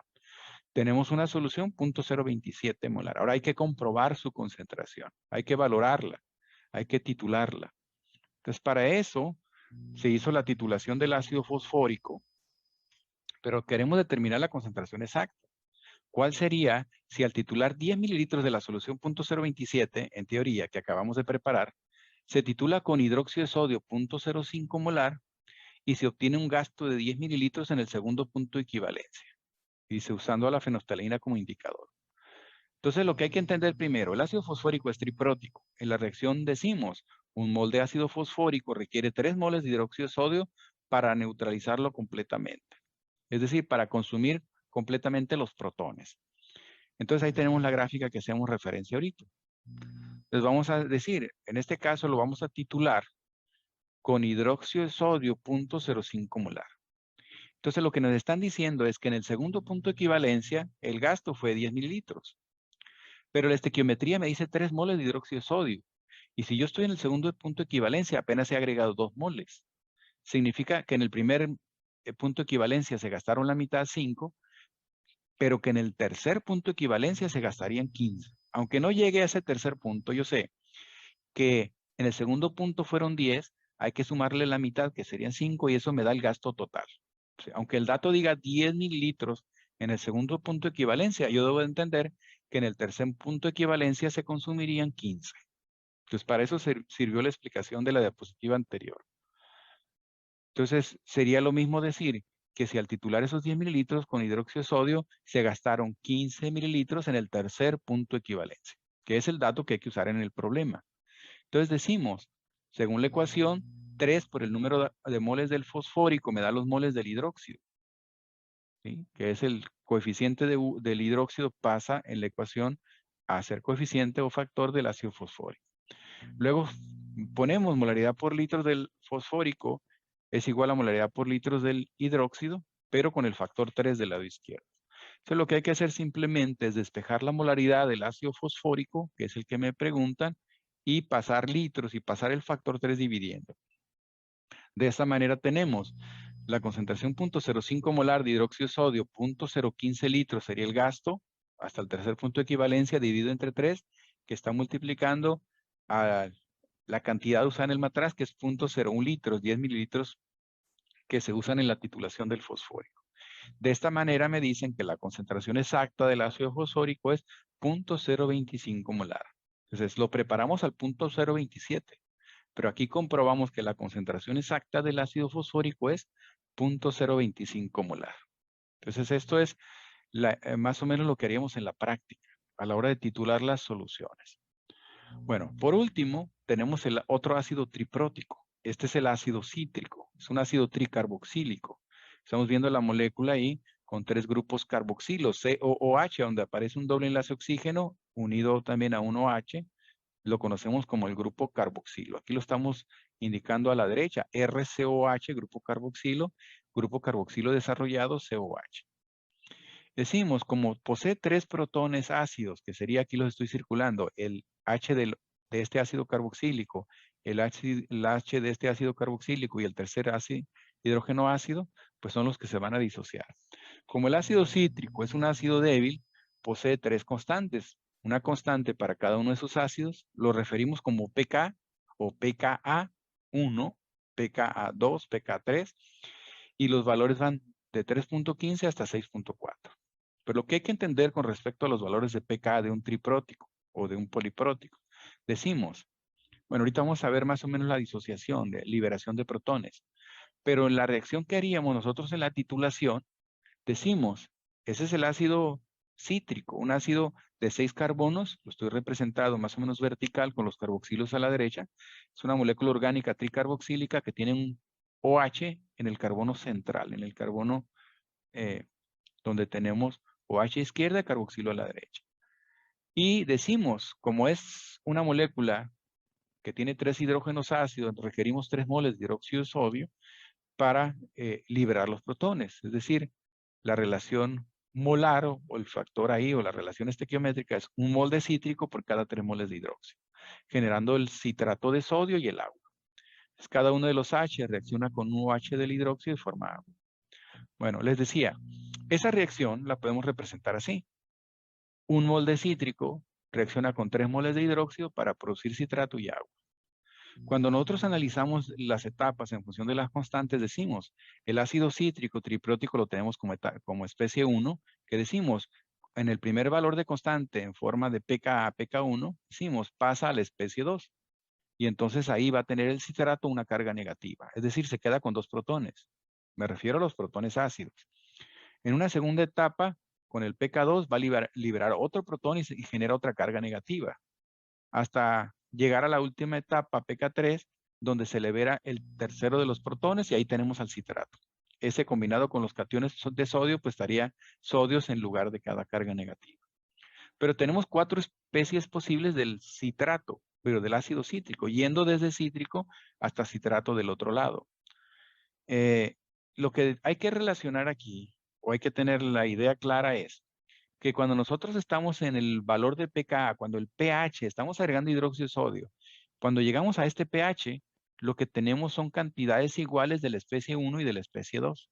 Tenemos una solución 0.027 molar. Ahora hay que comprobar su concentración, hay que valorarla, hay que titularla. Entonces para eso se hizo la titulación del ácido fosfórico, pero queremos determinar la concentración exacta. ¿Cuál sería si al titular 10 mililitros de la solución 0.027, en teoría, que acabamos de preparar, se titula con hidróxido de sodio 0.05 molar y se obtiene un gasto de 10 mililitros en el segundo punto de equivalencia? Dice, usando a la fenolftalina como indicador. Entonces, lo que hay que entender primero, el ácido fosfórico es triprótico. En la reacción decimos, un mol de ácido fosfórico requiere 3 moles de hidróxido de sodio para neutralizarlo completamente. Es decir, para consumir completamente los protones. Entonces ahí tenemos la gráfica que hacemos referencia ahorita. Les vamos a decir, en este caso lo vamos a titular con hidróxido de sodio 0.05 molar. Entonces lo que nos están diciendo es que en el segundo punto de equivalencia el gasto fue 10 mililitros. Pero la estequiometría me dice 3 moles de hidróxido de sodio. Y si yo estoy en el segundo punto de equivalencia, apenas he agregado 2 moles. Significa que en el primer punto de equivalencia se gastaron la mitad, 5, pero que en el tercer punto de equivalencia se gastarían 15. Aunque no llegue a ese tercer punto, yo sé que en el segundo punto fueron 10, hay que sumarle la mitad, que serían 5, y eso me da el gasto total. O sea, aunque el dato diga 10 mililitros en el segundo punto de equivalencia, yo debo entender que en el tercer punto de equivalencia se consumirían 15. Entonces, para eso sirvió la explicación de la diapositiva anterior. Entonces, sería lo mismo decir que si al titular esos 10 mililitros con hidróxido de sodio, se gastaron 15 mililitros en el tercer punto de equivalencia, que es el dato que hay que usar en el problema. Entonces decimos, según la ecuación, 3 por el número de moles del fosfórico me da los moles del hidróxido, ¿sí? Que es el coeficiente del hidróxido, pasa en la ecuación a ser coeficiente o factor del ácido fosfórico. Luego ponemos molaridad por litros del fosfórico es igual a molaridad por litros del hidróxido, pero con el factor 3 del lado izquierdo. Entonces lo que hay que hacer simplemente es despejar la molaridad del ácido fosfórico, que es el que me preguntan, y pasar litros y pasar el factor 3 dividiendo. De esta manera tenemos la concentración 0.05 molar de hidróxido de sodio, 0.015 litros sería el gasto, hasta el tercer punto de equivalencia dividido entre 3, que está multiplicando a la cantidad usada en el matraz, que es 0.01 litros, 10 mililitros que se usan en la titulación del fosfórico. De esta manera me dicen que la concentración exacta del ácido fosfórico es 0.025 molar. Entonces lo preparamos al 0.027, pero aquí comprobamos que la concentración exacta del ácido fosfórico es 0.025 molar. Entonces esto es más o menos lo que haríamos en la práctica a la hora de titular las soluciones. Bueno, por último, tenemos el otro ácido triprótico. Este es el ácido cítrico. Es un ácido tricarboxílico. Estamos viendo la molécula ahí con 3 grupos carboxilos, COOH, donde aparece un doble enlace oxígeno unido también a un OH. Lo conocemos como el grupo carboxilo. Aquí lo estamos indicando a la derecha, RCOH, grupo carboxilo desarrollado, COH. Decimos, como posee 3 protones ácidos, que sería, aquí los estoy circulando, el H de este ácido carboxílico, el H de este ácido carboxílico y el tercer hidrógeno ácido, pues son los que se van a disociar. Como el ácido cítrico es un ácido débil, posee 3 constantes. Una constante para cada uno de esos ácidos, lo referimos como pK o pKa1, pKa2, pK3, y los valores van de 3.15 hasta 6.4. Pero lo que hay que entender con respecto a los valores de pK de un triprótico o de un poliprótico, decimos, bueno, ahorita vamos a ver más o menos la disociación de liberación de protones, pero en la reacción que haríamos nosotros en la titulación, decimos, ese es el ácido cítrico, un ácido de 6 carbonos, lo estoy representado más o menos vertical con los carboxilos a la derecha. Es una molécula orgánica tricarboxílica que tiene un OH en el carbono central, en el carbono donde tenemos OH izquierda y carboxilo a la derecha. Y decimos, como es una molécula que tiene 3 hidrógenos ácidos, requerimos 3 moles de hidróxido de sodio para liberar los protones. Es decir, la relación molar o el factor ahí o la relación estequiométrica es 1 mol de cítrico por cada 3 moles de hidróxido, generando el citrato de sodio y el agua. Entonces, cada uno de los H reacciona con un OH del hidróxido y forma agua. Bueno, les decía, esa reacción la podemos representar así. 1 mol de cítrico reacciona con 3 moles de hidróxido para producir citrato y agua. Cuando nosotros analizamos las etapas en función de las constantes, decimos, el ácido cítrico tripriótico lo tenemos como especie 1, que decimos, en el primer valor de constante en forma de pKa, pK1, decimos, pasa a la especie 2. Y entonces ahí va a tener el citrato una carga negativa. Es decir, se queda con 2 protones. Me refiero a los protones ácidos. En una segunda etapa, con el pK2 va a liberar otro protón y genera otra carga negativa. Hasta llegar a la última etapa, pK3, donde se libera el tercero de los protones y ahí tenemos al citrato. Ese combinado con los cationes de sodio, pues estaría sodios en lugar de cada carga negativa. Pero tenemos 4 especies posibles del citrato, pero del ácido cítrico, yendo desde cítrico hasta citrato del otro lado. Lo que hay que relacionar aquí, o hay que tener la idea clara es, que cuando nosotros estamos en el valor de pKa, cuando el pH, estamos agregando hidróxido de sodio, cuando llegamos a este pH, lo que tenemos son cantidades iguales de la especie 1 y de la especie 2.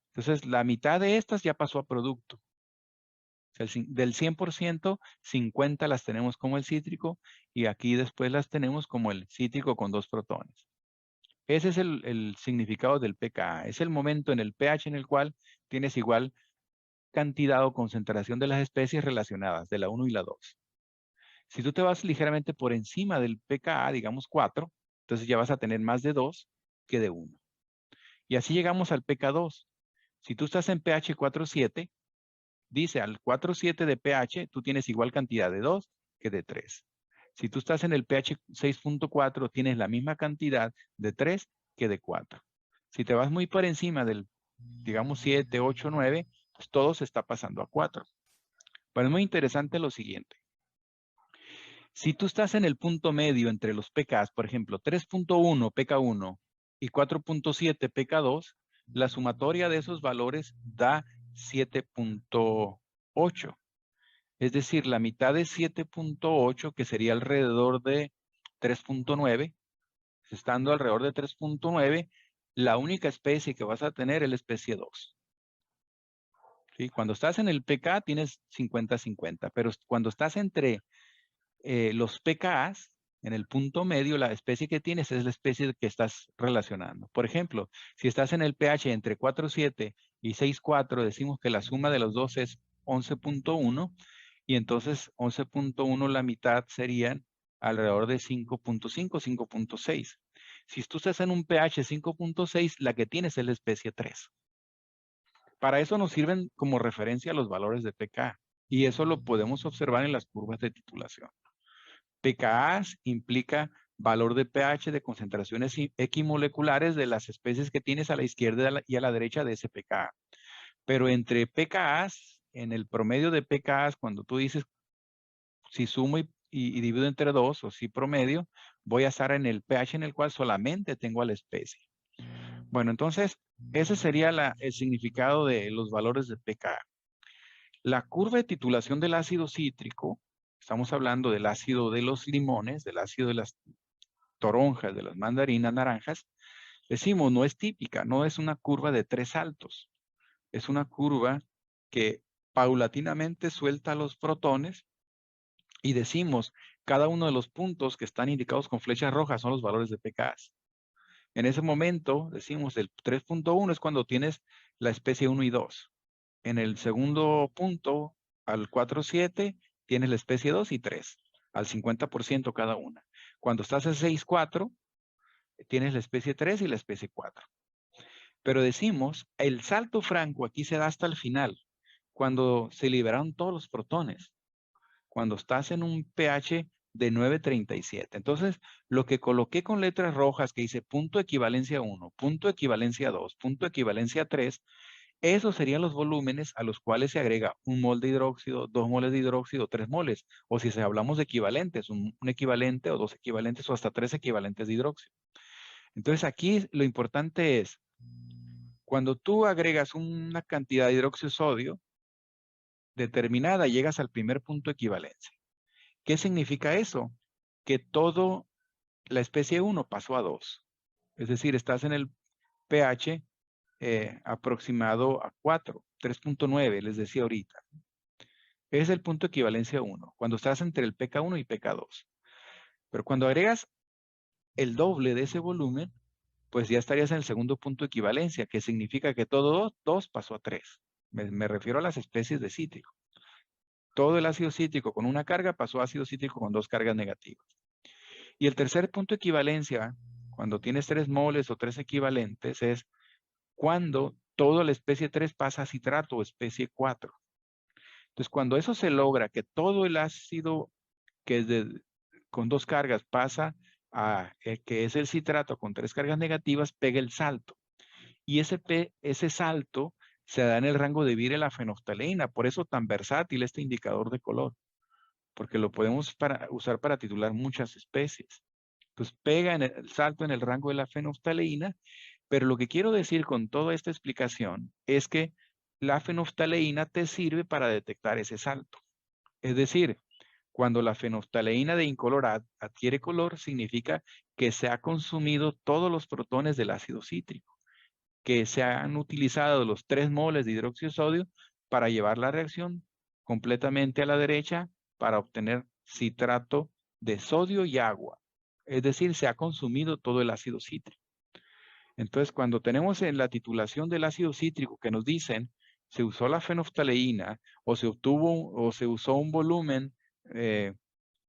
Entonces, la mitad de estas ya pasó a producto. O sea, del 100%, 50 las tenemos como el cítrico y aquí después las tenemos como el cítrico con 2 protones. Ese es el significado del pKa. Es el momento en el pH en el cual tienes igual cantidad o concentración de las especies relacionadas, de la 1 y la 2. Si tú te vas ligeramente por encima del pKa, digamos 4, entonces ya vas a tener más de 2 que de 1. Y así llegamos al pK2. Si tú estás en pH 4,7, dice al 4,7 de pH, tú tienes igual cantidad de 2 que de 3. Si tú estás en el pH 6,4, tienes la misma cantidad de 3 que de 4. Si te vas muy por encima del, digamos, 7, 8, 9, pues todo se está pasando a 4. Pero es muy interesante lo siguiente. Si tú estás en el punto medio entre los pKs, por ejemplo, 3.1 pK1 y 4.7 pK2, la sumatoria de esos valores da 7.8. Es decir, la mitad de 7.8, que sería alrededor de 3.9, estando alrededor de 3.9, la única especie que vas a tener es la especie 2. ¿Sí? Cuando estás en el pK tienes 50-50, pero cuando estás entre los pKs, en el punto medio, la especie que tienes es la especie que estás relacionando. Por ejemplo, si estás en el pH entre 4,7 y 6,4, decimos que la suma de los dos es 11.1 y entonces 11.1 la mitad serían alrededor de 5.5, 5.6. Si tú estás en un pH 5.6, la que tienes es la especie 3. Para eso nos sirven como referencia los valores de pK y eso lo podemos observar en las curvas de titulación. pKa implica valor de pH de concentraciones equimoleculares de las especies que tienes a la izquierda y a la derecha de ese pKa. Pero entre pKas, en el promedio de pKas, cuando tú dices si sumo y divido entre 2 o si promedio, voy a estar en el pH en el cual solamente tengo a la especie. Bueno, entonces, ese sería el significado de los valores de pKa. La curva de titulación del ácido cítrico, estamos hablando del ácido de los limones, del ácido de las toronjas, de las mandarinas, naranjas, decimos no es típica, no es una curva de 3 saltos. Es una curva que paulatinamente suelta los protones y decimos cada uno de los puntos que están indicados con flechas rojas son los valores de pKs. En ese momento, decimos el 3.1 es cuando tienes la especie 1 y 2. En el segundo punto, al 4,7, tienes la especie 2 y 3, al 50% cada una. Cuando estás en 6,4, tienes la especie 3 y la especie 4. Pero decimos, el salto franco aquí se da hasta el final, cuando se liberaron todos los protones, cuando estás en un pH de 9.37. Entonces, lo que coloqué con letras rojas que dice punto equivalencia 1, punto equivalencia 2, punto equivalencia 3, esos serían los volúmenes a los cuales se agrega 1 mol de hidróxido, 2 moles de hidróxido, 3 moles. O si hablamos de equivalentes, un equivalente o 2 equivalentes o hasta 3 equivalentes de hidróxido. Entonces aquí lo importante es, cuando tú agregas una cantidad de hidróxido de sodio determinada, llegas al primer punto de equivalencia. ¿Qué significa eso? Que todo la especie 1 pasó a 2. Es decir, estás en el pH aproximado a 4, 3.9, les decía ahorita. Es el punto de equivalencia 1, cuando estás entre el pK1 y pK2. Pero cuando agregas el doble de ese volumen, pues ya estarías en el segundo punto de equivalencia, que significa que todo 2 pasó a 3. Me refiero a las especies de cítrico. Todo el ácido cítrico con una carga pasó a ácido cítrico con 2 cargas negativas. Y el tercer punto de equivalencia, cuando tienes 3 moles o 3 equivalentes, es cuando toda la especie 3 pasa a citrato o especie 4. Entonces, cuando eso se logra, que todo el ácido que es con 2 cargas pasa a que es el citrato con 3 cargas negativas, pega el salto. Y ese salto se da en el rango de Beer la fenolftaleína. Por eso tan versátil este indicador de color, porque lo podemos usar para titular muchas especies. Pues pega en el salto en el rango de la fenolftaleína, pero lo que quiero decir con toda esta explicación es que la fenolftaleína te sirve para detectar ese salto. Es decir, cuando la fenolftaleína de incolor adquiere color, significa que se ha consumido todos los protones del ácido cítrico, que se han utilizado los 3 moles de hidróxido de sodio para llevar la reacción completamente a la derecha para obtener citrato de sodio y agua. Es decir, se ha consumido todo el ácido cítrico. Entonces, cuando tenemos en la titulación del ácido cítrico que nos dicen se usó la fenolftaleína o se obtuvo o se usó un volumen en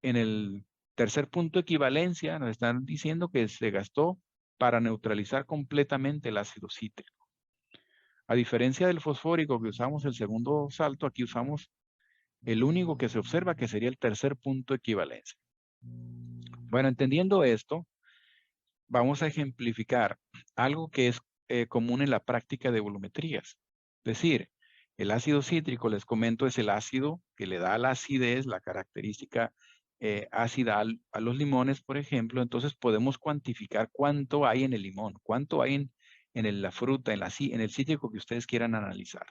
el tercer punto de equivalencia, nos están diciendo que se gastó para neutralizar completamente el ácido cítrico. A diferencia del fosfórico que usamos el segundo salto, aquí usamos el único que se observa, que sería el tercer punto de equivalencia. Bueno, entendiendo esto, vamos a ejemplificar algo que es común en la práctica de volumetrías. Es decir, el ácido cítrico, les comento, es el ácido que le da la acidez, la característica ácida a los limones, por ejemplo. Entonces podemos cuantificar cuánto hay en el limón, cuánto hay en la fruta, en el cítrico que ustedes quieran analizar.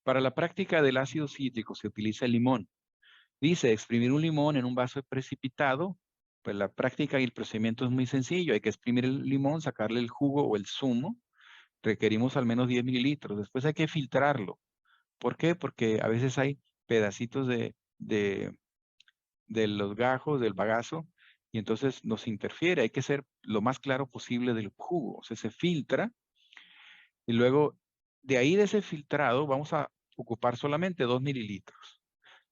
Para la práctica del ácido cítrico se utiliza el limón. Dice, exprimir un limón en un vaso precipitado. Pues la práctica y el procedimiento es muy sencillo. Hay que exprimir el limón, sacarle el jugo o el zumo. Requerimos al menos 10 mililitros. Después hay que filtrarlo. ¿Por qué? Porque a veces hay pedacitos de los gajos, del bagazo, y entonces nos interfiere. Hay que ser lo más claro posible del jugo. O sea, se filtra y luego de ahí de ese filtrado vamos a ocupar solamente 2 mililitros.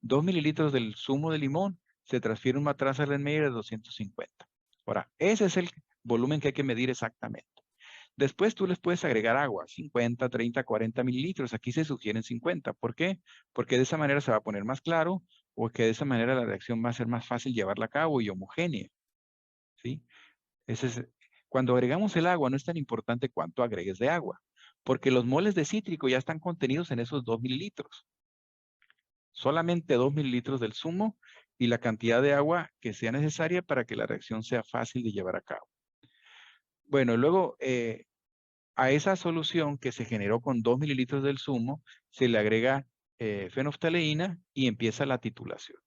2 mililitros del zumo de limón se transfiere un matraz Erlenmeyer de 250. Ahora, ese es el volumen que hay que medir exactamente. Después tú les puedes agregar agua, 50, 30, 40 mililitros. Aquí se sugieren 50. ¿Por qué? Porque de esa manera se va a poner más claro o que de esa manera la reacción va a ser más fácil llevarla a cabo y homogénea. ¿Sí? Cuando agregamos el agua no es tan importante cuánto agregues de agua, porque los moles de cítrico ya están contenidos en esos 2 mililitros. Solamente 2 mililitros del zumo y la cantidad de agua que sea necesaria para que la reacción sea fácil de llevar a cabo. Bueno, luego a esa solución que se generó con 2 mililitros del zumo se le agrega fenolftaleína y empieza la titulación.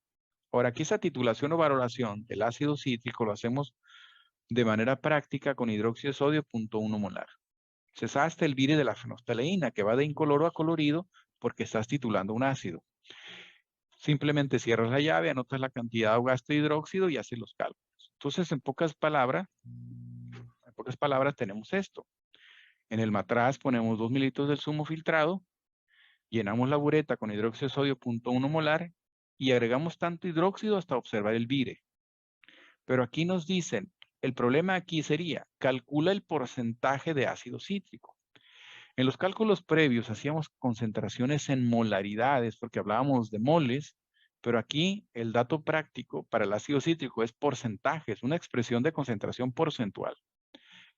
Ahora, aquí esa titulación o valoración del ácido cítrico lo hacemos de manera práctica con hidróxido de sodio 0.1 molar. Se sabe hasta el vire de la fenolftaleína que va de incoloro a colorido porque estás titulando un ácido. Simplemente cierras la llave, anotas la cantidad o gasto de hidróxido y haces los cálculos. Entonces, en pocas palabras tenemos esto. En el matraz ponemos 2 mililitros del zumo filtrado, llenamos la bureta con hidróxido de sodio 0.1 molar y agregamos tanto hidróxido hasta observar el vire. Pero aquí nos dicen, el problema aquí sería, calcula el porcentaje de ácido cítrico. En los cálculos previos hacíamos concentraciones en molaridades porque hablábamos de moles, pero aquí el dato práctico para el ácido cítrico es porcentajes, una expresión de concentración porcentual.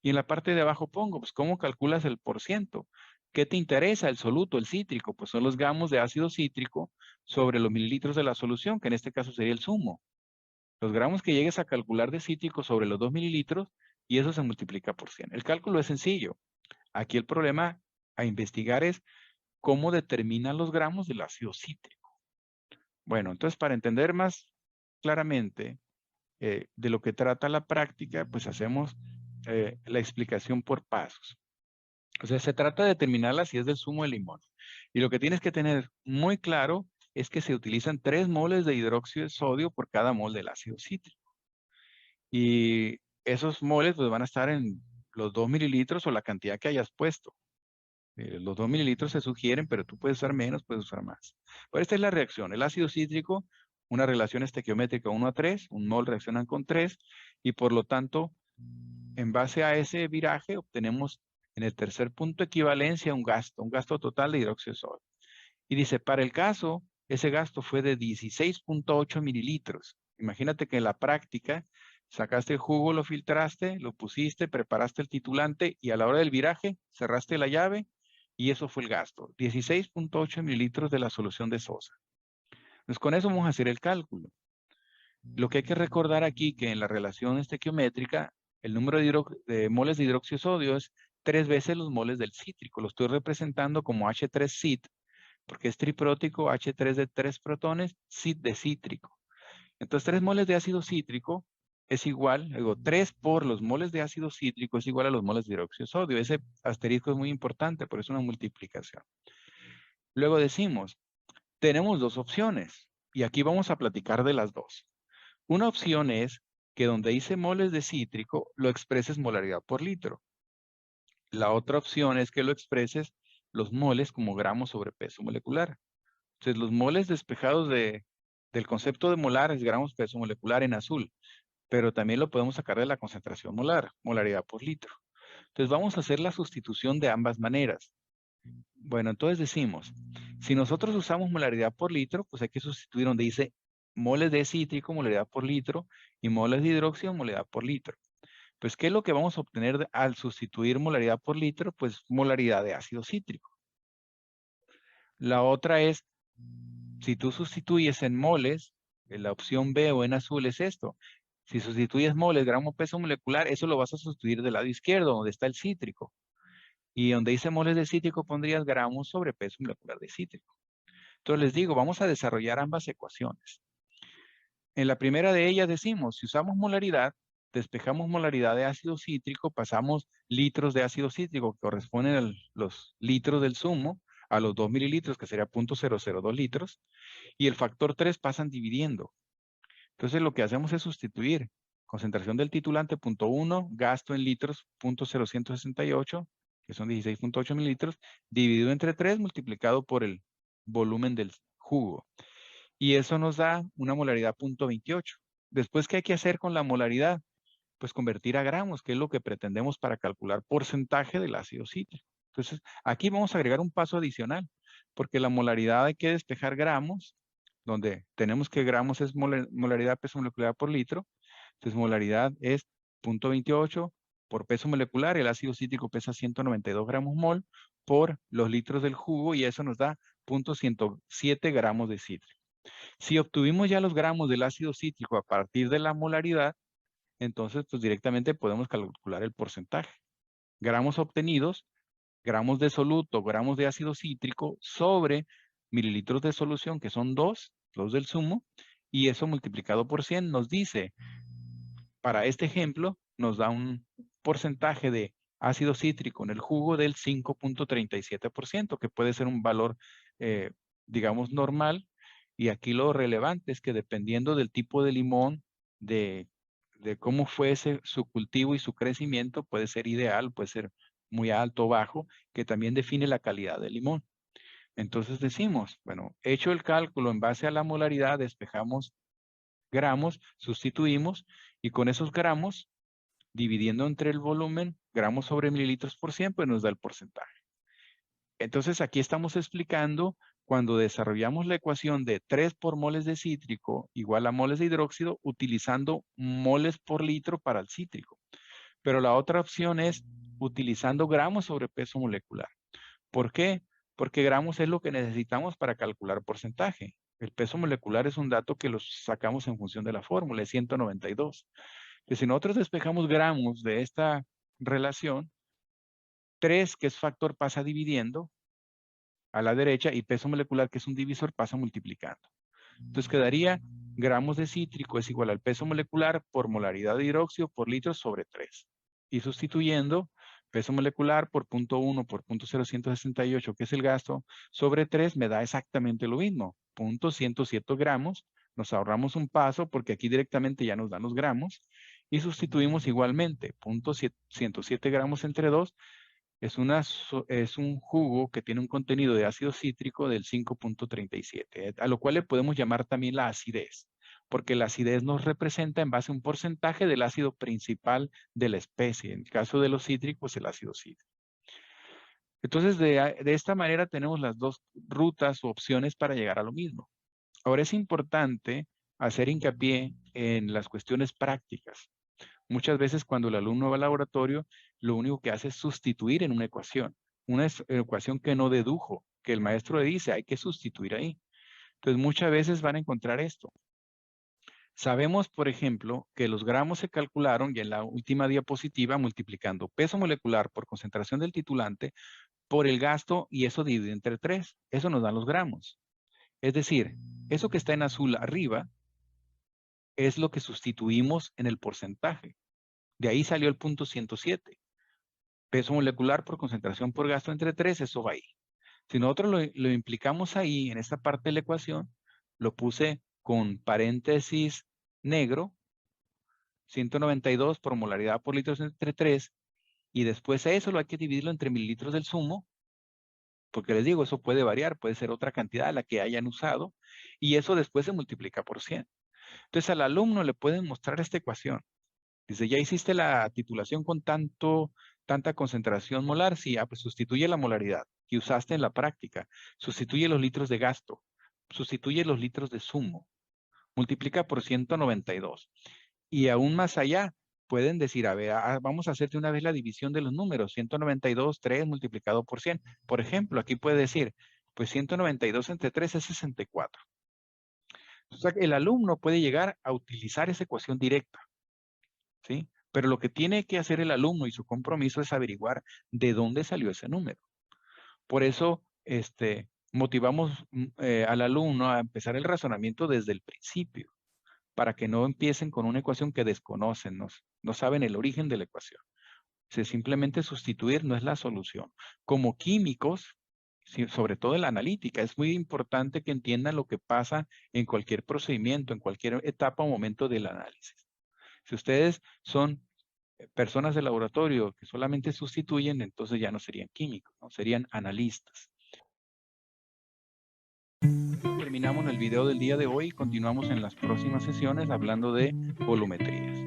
Y en la parte de abajo pongo, pues, ¿cómo calculas el porciento? ¿Qué te interesa? El soluto, el cítrico, pues son los gramos de ácido cítrico sobre los mililitros de la solución, que en este caso sería el zumo. Los gramos que llegues a calcular de cítrico sobre los 2 mililitros y eso se multiplica por 100. El cálculo es sencillo. Aquí el problema a investigar es cómo determinan los gramos del ácido cítrico. Bueno, entonces para entender más claramente de lo que trata la práctica, pues hacemos la explicación por pasos. O sea, se trata de determinar la acidez del zumo de limón. Y lo que tienes que tener muy claro es que se utilizan 3 moles de hidróxido de sodio por cada mol del ácido cítrico. Y esos moles pues, van a estar en los 2 mililitros o la cantidad que hayas puesto. Los 2 mililitros se sugieren, pero tú puedes usar menos, puedes usar más. Pero esta es la reacción. El ácido cítrico, una relación estequiométrica 1:3, un mol reaccionan con 3, y por lo tanto, en base a ese viraje, obtenemos en el tercer punto equivalencia a un gasto total de hidróxido de sodio. Y dice, para el caso, ese gasto fue de 16.8 mililitros. Imagínate que en la práctica sacaste el jugo, lo filtraste, lo pusiste, preparaste el titulante y a la hora del viraje cerraste la llave y eso fue el gasto. 16.8 mililitros de la solución de sosa. Entonces con eso vamos a hacer el cálculo. Lo que hay que recordar aquí que en la relación estequiométrica el número de moles de hidróxido de sodio es 3 veces los moles del cítrico. Lo estoy representando como H3CIT porque es triprótico, H3 de 3 protones, CIT de cítrico. Entonces 3 moles de ácido cítrico es igual, digo, 3 por los moles de ácido cítrico es igual a los moles de hidróxido de sodio. Ese asterisco es muy importante, por eso es una multiplicación. Luego decimos, tenemos dos opciones y aquí vamos a platicar de las dos. Una opción es que donde dice moles de cítrico, lo expreses molaridad por litro. La otra opción es que lo expreses los moles como gramos sobre peso molecular. Entonces, los moles despejados del concepto de molar es gramos peso molecular en azul, pero también lo podemos sacar de la concentración molar, molaridad por litro. Entonces, vamos a hacer la sustitución de ambas maneras. Bueno, entonces decimos, si nosotros usamos molaridad por litro, pues hay que sustituir donde dice moles de cítrico, molaridad por litro, y moles de hidróxido, molaridad por litro. Pues, ¿qué es lo que vamos a obtener al sustituir molaridad por litro? Pues molaridad de ácido cítrico. La otra es, si tú sustituyes en moles, la opción B o en azul es esto. Si sustituyes moles, gramo peso molecular, eso lo vas a sustituir del lado izquierdo, donde está el cítrico. Y donde dice moles de cítrico, pondrías gramos sobre peso molecular de cítrico. Entonces les digo, vamos a desarrollar ambas ecuaciones. En la primera de ellas decimos, si usamos molaridad, despejamos molaridad de ácido cítrico, pasamos litros de ácido cítrico, que corresponden a los litros del zumo, a los 2 mililitros, que sería 0.002 litros, y el factor 3 pasan dividiendo. Entonces lo que hacemos es sustituir concentración del titulante 0.1, gasto en litros 0.0168, que son 16.8 mililitros, dividido entre 3 multiplicado por el volumen del jugo. Y eso nos da una molaridad 0.28. Después, ¿qué hay que hacer con la molaridad? Pues convertir a gramos, que es lo que pretendemos para calcular porcentaje del ácido cítrico. Entonces, aquí vamos a agregar un paso adicional, porque la molaridad hay que despejar gramos, donde tenemos que gramos es molaridad peso molecular por litro. Entonces, molaridad es 0.28 por peso molecular. El ácido cítrico pesa 192 gramos mol por los litros del jugo y eso nos da 0.107 gramos de cítrico. Si obtuvimos ya los gramos del ácido cítrico a partir de la molaridad, entonces pues directamente podemos calcular el porcentaje. Gramos obtenidos, gramos de soluto, gramos de ácido cítrico sobre mililitros de solución, que son 2 del zumo, y eso multiplicado por 100 nos dice, para este ejemplo, nos da un porcentaje de ácido cítrico en el jugo del 5.37%, que puede ser un valor, digamos, normal. Y aquí lo relevante es que dependiendo del tipo de limón, de cómo fuese su cultivo y su crecimiento, puede ser ideal, puede ser muy alto o bajo, que también define la calidad del limón. Entonces decimos, bueno, hecho el cálculo en base a la molaridad, despejamos gramos, sustituimos y con esos gramos, dividiendo entre el volumen, gramos sobre mililitros por 100, pues nos da el porcentaje. Entonces aquí estamos explicando cuando desarrollamos la ecuación de 3 por moles de cítrico igual a moles de hidróxido utilizando moles por litro para el cítrico. Pero la otra opción es utilizando gramos sobre peso molecular. ¿Por qué? Porque gramos es lo que necesitamos para calcular porcentaje. El peso molecular es un dato que los sacamos en función de la fórmula, es 192. Entonces, si nosotros despejamos gramos de esta relación, 3, que es factor, pasa dividiendo a la derecha y peso molecular, que es un divisor, pasa multiplicando. Entonces quedaría gramos de cítrico es igual al peso molecular por molaridad de hidróxido por litro sobre 3. Y sustituyendo peso molecular por 0.1 por 0.0168, que es el gasto, sobre 3 me da exactamente lo mismo, 0.107 gramos. Nos ahorramos un paso porque aquí directamente ya nos dan los gramos. Y sustituimos igualmente 0.107 gramos entre 2. Es un jugo que tiene un contenido de ácido cítrico del 5.37, a lo cual le podemos llamar también la acidez, porque la acidez nos representa en base a un porcentaje del ácido principal de la especie. En el caso de los cítricos, el ácido cítrico. Entonces, de esta manera tenemos las dos rutas o opciones para llegar a lo mismo. Ahora es importante hacer hincapié en las cuestiones prácticas. Muchas veces cuando el alumno va al laboratorio, lo único que hace es sustituir en una ecuación que no dedujo, que el maestro le dice, hay que sustituir ahí. Entonces muchas veces van a encontrar esto. Sabemos, por ejemplo, que los gramos se calcularon y en la última diapositiva multiplicando peso molecular por concentración del titulante por el gasto y eso dividido entre 3. Eso nos da los gramos. Es decir, eso que está en azul arriba es lo que sustituimos en el porcentaje. De ahí salió el punto 107. Peso molecular por concentración por gasto entre 3, eso va ahí. Si nosotros lo implicamos ahí, en esta parte de la ecuación, lo puse con paréntesis negro, 192 por molaridad por litros entre 3, y después eso lo hay que dividirlo entre mililitros del zumo, porque les digo, eso puede variar, puede ser otra cantidad a la que hayan usado, y eso después se multiplica por 100. Entonces al alumno le pueden mostrar esta ecuación. Dice, ya hiciste la titulación con tanta concentración molar. Sí, pues sustituye la molaridad que usaste en la práctica. Sustituye los litros de gasto. Sustituye los litros de zumo. Multiplica por 192. Y aún más allá, pueden decir, a ver, vamos a hacer de una vez la división de los números. 192, 3 multiplicado por 100. Por ejemplo, aquí puede decir, pues 192 entre 3 es 64. O sea, el alumno puede llegar a utilizar esa ecuación directa. ¿Sí? Pero lo que tiene que hacer el alumno y su compromiso es averiguar de dónde salió ese número. Por eso, motivamos al alumno a empezar el razonamiento desde el principio, para que no empiecen con una ecuación que desconocen, no saben el origen de la ecuación. Simplemente sustituir no es la solución. Como químicos, sobre todo en la analítica, es muy importante que entiendan lo que pasa en cualquier procedimiento, en cualquier etapa o momento del análisis. Si ustedes son personas de laboratorio que solamente sustituyen, entonces ya no serían químicos, ¿no? Serían analistas. Terminamos el video del día de hoy y continuamos en las próximas sesiones hablando de volumetrías.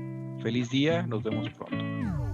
Feliz día, nos vemos pronto.